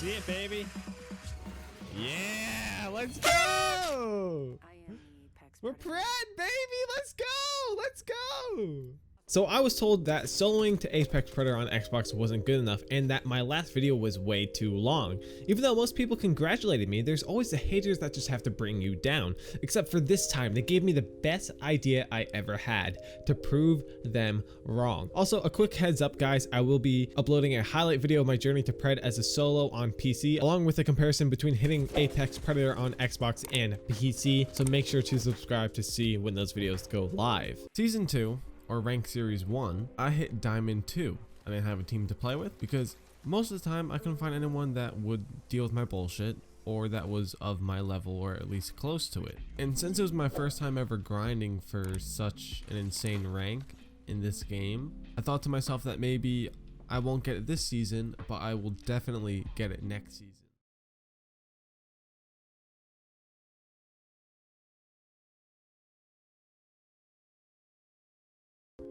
See it, baby? Yeah, let's go! We're pred, baby! Let's go! Let's go! So I was told that soloing to Apex Predator on Xbox wasn't good enough and that my last video was way too long. Even though most people congratulated me, there's always the haters that just have to bring you down. Except for this time, they gave me the best idea I ever had to prove them wrong. Also, a quick heads up guys, I will be uploading a highlight video of my journey to pred as a solo on PC, along with a comparison between hitting Apex Predator on Xbox and PC, so make sure to subscribe to see when those videos go live. Season 2, or Rank Series 1, I hit Diamond 2. I didn't have a team to play with because most of the time I couldn't find anyone that would deal with my bullshit or that was of my level or at least close to it. And since it was my first time ever grinding for such an insane rank in this game, I thought to myself that maybe I won't get it this season, but I will definitely get it next season.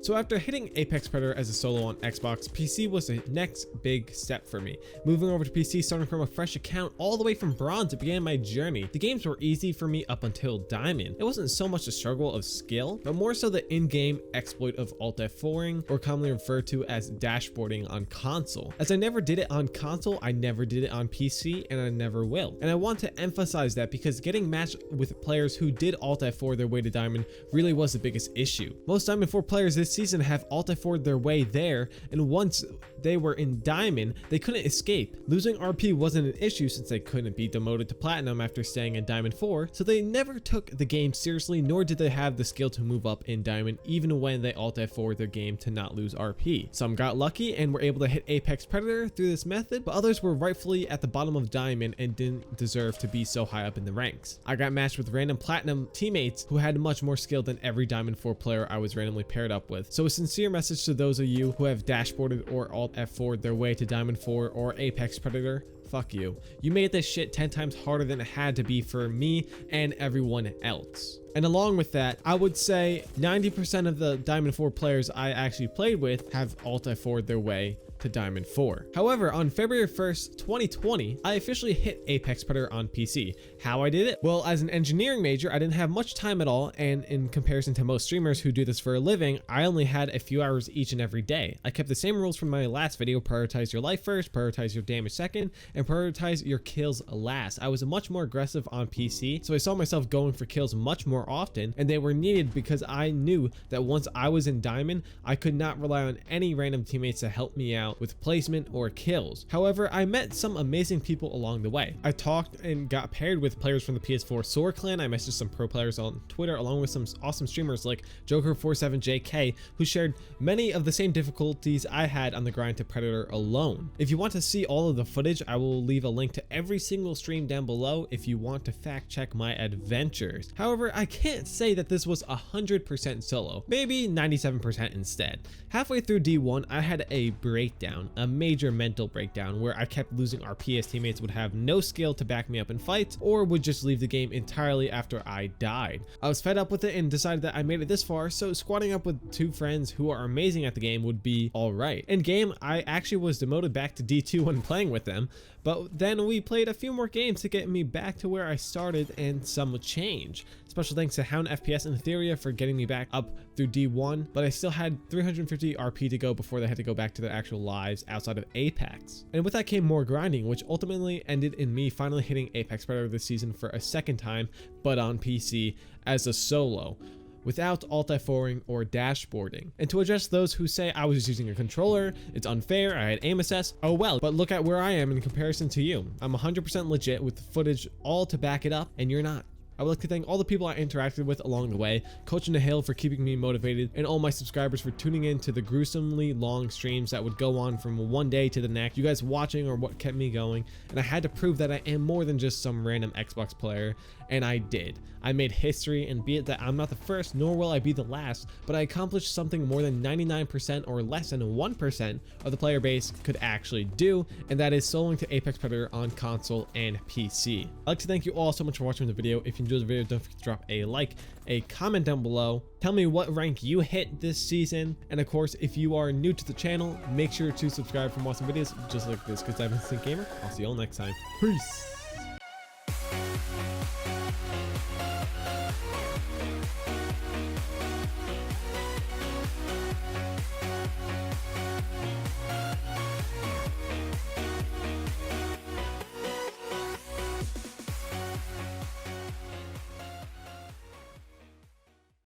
So after hitting Apex Predator as a solo on Xbox, PC was the next big step for me. Moving over to PC, starting from a fresh account all the way from bronze, it began my journey. The games were easy for me up until Diamond. It wasn't so much a struggle of skill, but more so the in-game exploit of Alt F4ing, or commonly referred to as dashboarding on console. As I never did it on console, I never did it on PC, and I never will. And I want to emphasize that because getting matched with players who did Alt F4 their way to Diamond really was the biggest issue. Most Diamond 4 players this season have Alt F4 their way there, and once they were in Diamond, they couldn't escape. Losing RP wasn't an issue since they couldn't be demoted to Platinum after staying in Diamond 4, so they never took the game seriously, nor did they have the skill to move up in Diamond even when they Alt F4 their game to not lose RP. Some got lucky and were able to hit Apex Predator through this method, but others were rightfully at the bottom of Diamond and didn't deserve to be so high up in the ranks. I got matched with random Platinum teammates who had much more skill than every Diamond 4 player I was randomly paired up with. So a sincere message to those of you who have dashboarded or Alt F4'd their way to Diamond 4 or Apex Predator. Fuck you. You made this shit 10 times harder than it had to be for me and everyone else. And along with that, I would say 90% of the Diamond 4 players I actually played with have Alt F4'd their way to Diamond 4. However, on February 1st, 2020, I officially hit Apex Predator on PC. How I did it? Well, as an engineering major, I didn't have much time at all, and in comparison to most streamers who do this for a living, I only had a few hours each and every day. I kept the same rules from my last video: prioritize your life first, prioritize your damage second, and prioritize your kills last. I was much more aggressive on PC, so I saw myself going for kills much more often, and they were needed because I knew that once I was in Diamond, I could not rely on any random teammates to help me out with placement or kills. However, I met some amazing people along the way. I talked and got paired with players from the PS4 Sword Clan. I messaged some pro players on Twitter, along with some awesome streamers like Joker47JK, who shared many of the same difficulties I had on the grind to Predator alone. If you want to see all of the footage, I will leave a link to every single stream down below if you want to fact check my adventures. However, I can't say that this was 100% solo, maybe 97% instead. Halfway through D1, I had a breakdown, a major mental breakdown, where I kept losing RP as teammates would have no skill to back me up in fights or would just leave the game entirely after I died. I was fed up with it and decided that I made it this far, so squatting up with two friends who are amazing at the game would be alright. In game, I actually was demoted back to D2 when playing with them, but then we played a few more games to get me back to where I started, and some change. Special thanks to HoundFPS and Etheriia for getting me back up through D1, but I still had 350 RP to go before they had to go back to their actual lives outside of Apex. And with that came more grinding, which ultimately ended in me finally hitting Apex Predator this season for a second time, but on PC as a solo, without Alt F4ing or dashboarding. And to address those who say I was just using a controller, it's unfair, I had aim assess, oh well, but look at where I am in comparison to you. I'm 100% legit with footage all to back it up, and you're not. I would like to thank all the people I interacted with along the way, Coach Nihil for keeping me motivated, and all my subscribers for tuning in to the gruesomely long streams that would go on from one day to the next. You guys watching are what kept me going, and I had to prove that I am more than just some random Xbox player, and I did. I made history, and be it that I'm not the first, nor will I be the last, but I accomplished something more than 99% or less than 1% of the player base could actually do, and that is soloing to Apex Predator on console and PC. I'd like to thank you all so much for watching the video. If you enjoyed the video, don't forget to drop a like, a comment down below. Tell me what rank you hit this season. And of course, if you are new to the channel, make sure to subscribe for more awesome videos just like this, because I've been Sync Gamer. I'll see you all next time. Peace.